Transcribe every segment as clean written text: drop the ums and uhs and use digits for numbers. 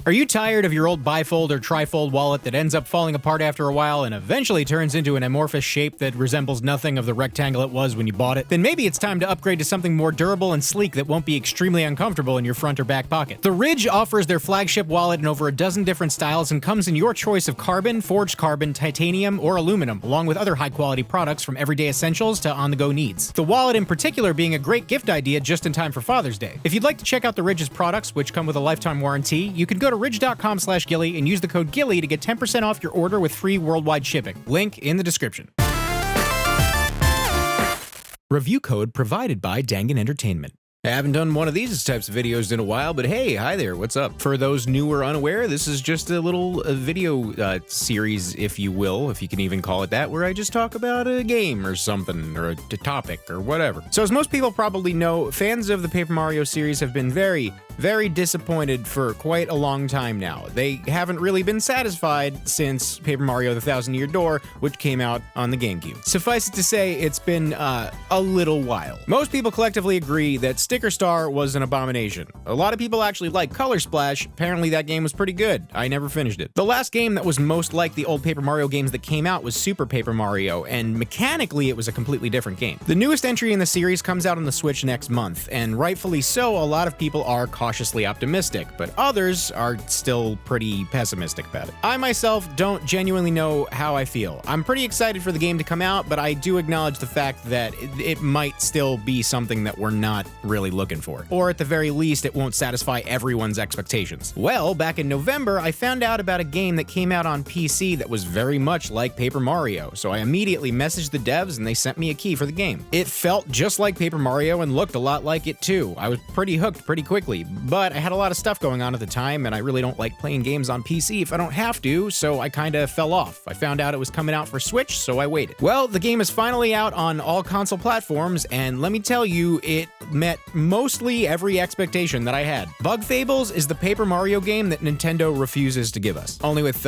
Are you tired of your old bifold or trifold wallet that ends up falling apart after a while and eventually turns into an amorphous shape that resembles nothing of the rectangle it was when you bought it? Then maybe it's time to upgrade to something more durable and sleek that won't be extremely uncomfortable in your front or back pocket. The Ridge offers their flagship wallet in over a dozen different styles and comes in your choice of carbon, forged carbon, titanium, or aluminum, along with other high-quality products from everyday essentials to on-the-go needs. The wallet in particular being a great gift idea just in time for Father's Day. If you'd like to check out the Ridge's products, which come with a lifetime warranty, you can go to ridge.com/gilly and use the code GILLY to get 10% off your order with free worldwide shipping. Link in the description. Review code provided by Dangan Entertainment. I haven't done one of these types of videos in a while, but hey, hi there, what's up? For those new or unaware, this is just a little video series, if you will, if you can even call it that, where I just talk about a game or something, or a topic, or whatever. So as most people probably know, fans of the Paper Mario series have been very disappointed for quite a long time now. They haven't really been satisfied since Paper Mario The Thousand Year Door, which came out on the GameCube. Suffice it to say, it's been a little while. Most people collectively agree that Sticker Star was an abomination. A lot of people actually like Color Splash. Apparently that game was pretty good. I never finished it. The last game that was most like the old Paper Mario games that came out was Super Paper Mario, and mechanically it was a completely different game. The newest entry in the series comes out on the Switch next month, and rightfully so, a lot of people are cautiously optimistic, but others are still pretty pessimistic about it. I myself don't genuinely know how I feel. I'm pretty excited for the game to come out, but I do acknowledge the fact that it might still be something that we're not really looking for. Or at the very least, it won't satisfy everyone's expectations. Well, back in November, I found out about a game that came out on PC that was very much like Paper Mario, so I immediately messaged the devs and they sent me a key for the game. It felt just like Paper Mario and looked a lot like it too. I was pretty hooked pretty quickly, but I had a lot of stuff going on at the time and I really don't like playing games on PC if I don't have to, so I kinda fell off. I found out it was coming out for Switch, so I waited. Well, the game is finally out on all console platforms, and let me tell you, it met mostly every expectation that I had. Bug Fables is the Paper Mario game that Nintendo refuses to give us. Only with,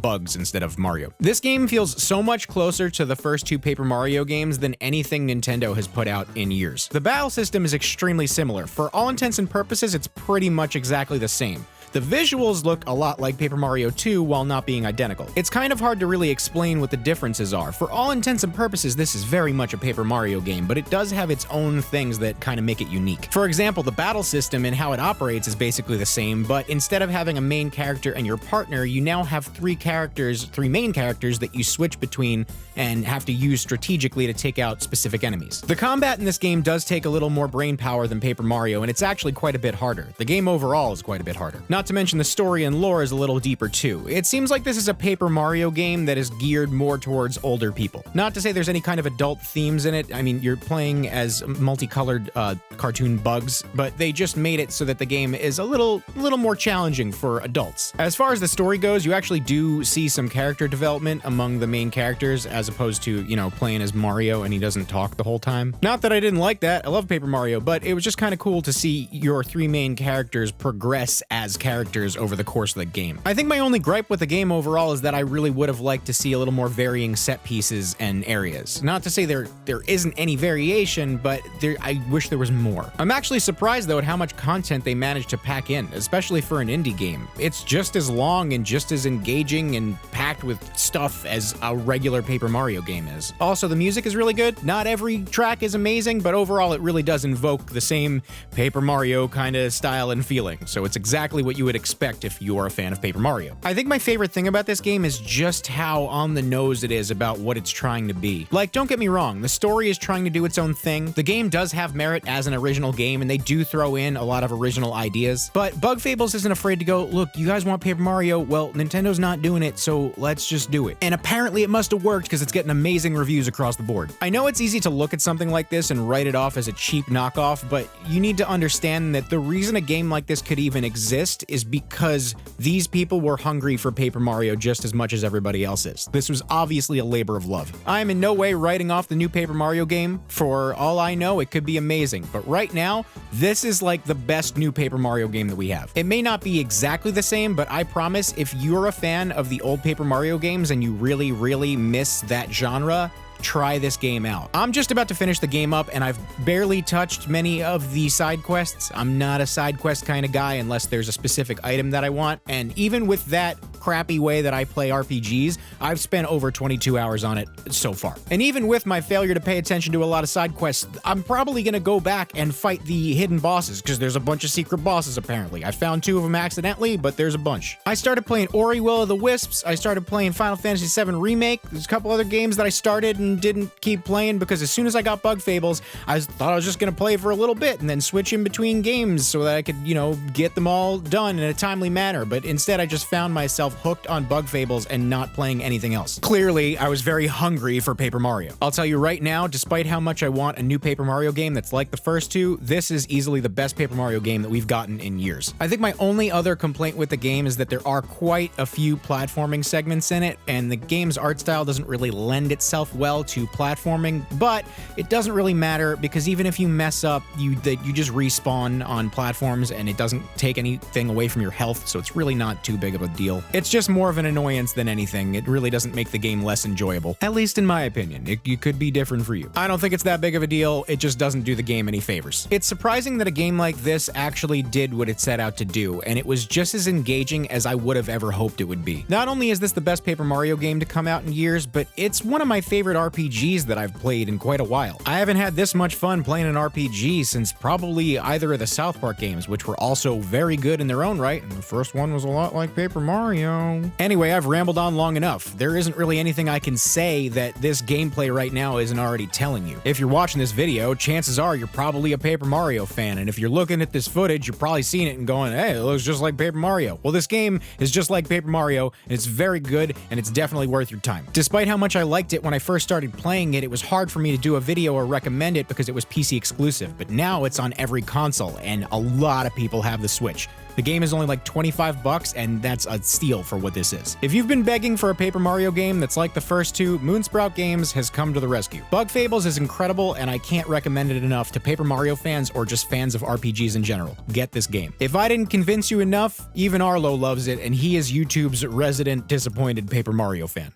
bugs instead of Mario. This game feels so much closer to the first two Paper Mario games than anything Nintendo has put out in years. The battle system is extremely similar. For all intents and purposes, it's pretty much exactly the same. The visuals look a lot like Paper Mario 2 while not being identical. It's kind of hard to really explain what the differences are. For all intents and purposes, this is very much a Paper Mario game, but it does have its own things that kind of make it unique. For example, the battle system and how it operates is basically the same, but instead of having a main character and your partner, you now have three main characters that you switch between and have to use strategically to take out specific enemies. The combat in this game does take a little more brain power than Paper Mario, and it's actually quite a bit harder. The game overall is quite a bit harder. Not to mention the story and lore is a little deeper too. It seems like this is a Paper Mario game that is geared more towards older people. Not to say there's any kind of adult themes in it. I mean, you're playing as multicolored cartoon bugs, but they just made it so that the game is a little more challenging for adults. As far as the story goes, you actually do see some character development among the main characters as opposed to, playing as Mario and he doesn't talk the whole time. Not that I didn't like that. I love Paper Mario, but it was just kind of cool to see your three main characters progress as characters over the course of the game. I think my only gripe with the game overall is that I really would have liked to see a little more varying set pieces and areas. Not to say there isn't any variation, but I wish there was more. I'm actually surprised though at how much content they managed to pack in, especially for an indie game. It's just as long and just as engaging and packed with stuff as a regular Paper Mario game is. Also, the music is really good. Not every track is amazing, but overall it really does invoke the same Paper Mario kind of style and feeling, so it's exactly what you would expect if you're a fan of Paper Mario. I think my favorite thing about this game is just how on the nose it is about what it's trying to be. Like, don't get me wrong, the story is trying to do its own thing. The game does have merit as an original game, and they do throw in a lot of original ideas, but Bug Fables isn't afraid to go, look, you guys want Paper Mario? Well, Nintendo's not doing it, so let's just do it. And apparently it must have worked because it's getting amazing reviews across the board. I know it's easy to look at something like this and write it off as a cheap knockoff, but you need to understand that the reason a game like this could even exist is because these people were hungry for Paper Mario just as much as everybody else is. This was obviously a labor of love. I am in no way writing off the new Paper Mario game. For all I know, it could be amazing, but right now, this is like the best new Paper Mario game that we have. It may not be exactly the same, but I promise if you're a fan of the old Paper Mario games and you really miss that genre, try this game out. I'm just about to finish the game up, and I've barely touched many of the side quests. I'm not a side quest kind of guy unless there's a specific item that I want, and even with that crappy way that I play RPGs, I've spent over 22 hours on it so far. And even with my failure to pay attention to a lot of side quests, I'm probably gonna go back and fight the hidden bosses, because there's a bunch of secret bosses apparently. I found 2 of them accidentally, but there's a bunch. I started playing Ori Will of the Wisps, I started playing Final Fantasy VII Remake, there's a couple other games that I started and didn't keep playing because as soon as I got Bug Fables, I thought I was just gonna play for a little bit and then switch in between games so that I could, you know, get them all done in a timely manner, but instead I just found myself hooked on Bug Fables and not playing anything else. Clearly, I was very hungry for Paper Mario. I'll tell you right now, despite how much I want a new Paper Mario game that's like the first 2, this is easily the best Paper Mario game that we've gotten in years. I think my only other complaint with the game is that there are quite a few platforming segments in it, and the game's art style doesn't really lend itself well to platforming, but it doesn't really matter because even if you mess up, you just respawn on platforms and it doesn't take anything away from your health, so it's really not too big of a deal. It's just more of an annoyance than anything. It really doesn't make the game less enjoyable, at least in my opinion. It could be different for you. I don't think it's that big of a deal, it just doesn't do the game any favors. It's surprising that a game like this actually did what it set out to do, and it was just as engaging as I would have ever hoped it would be. Not only is this the best Paper Mario game to come out in years, but it's one of my favorite RPGs that I've played in quite a while. I haven't had this much fun playing an RPG since probably either of the South Park games, which were also very good in their own right, and the first one was a lot like Paper Mario. Anyway, I've rambled on long enough. There isn't really anything I can say that this gameplay right now isn't already telling you. If you're watching this video, chances are you're probably a Paper Mario fan, and if you're looking at this footage, you're probably seeing it and going, hey, it looks just like Paper Mario. Well, this game is just like Paper Mario, and it's very good, and it's definitely worth your time. Despite how much I liked it when I first started playing it, it was hard for me to do a video or recommend it because it was PC exclusive, but now it's on every console, and a lot of people have the Switch. The game is only like 25 bucks, and that's a steal for what this is. If you've been begging for a Paper Mario game that's like the first 2, Moonsprout Games has come to the rescue. Bug Fables is incredible, and I can't recommend it enough to Paper Mario fans or just fans of RPGs in general. Get this game. If I didn't convince you enough, even Arlo loves it, and he is YouTube's resident disappointed Paper Mario fan.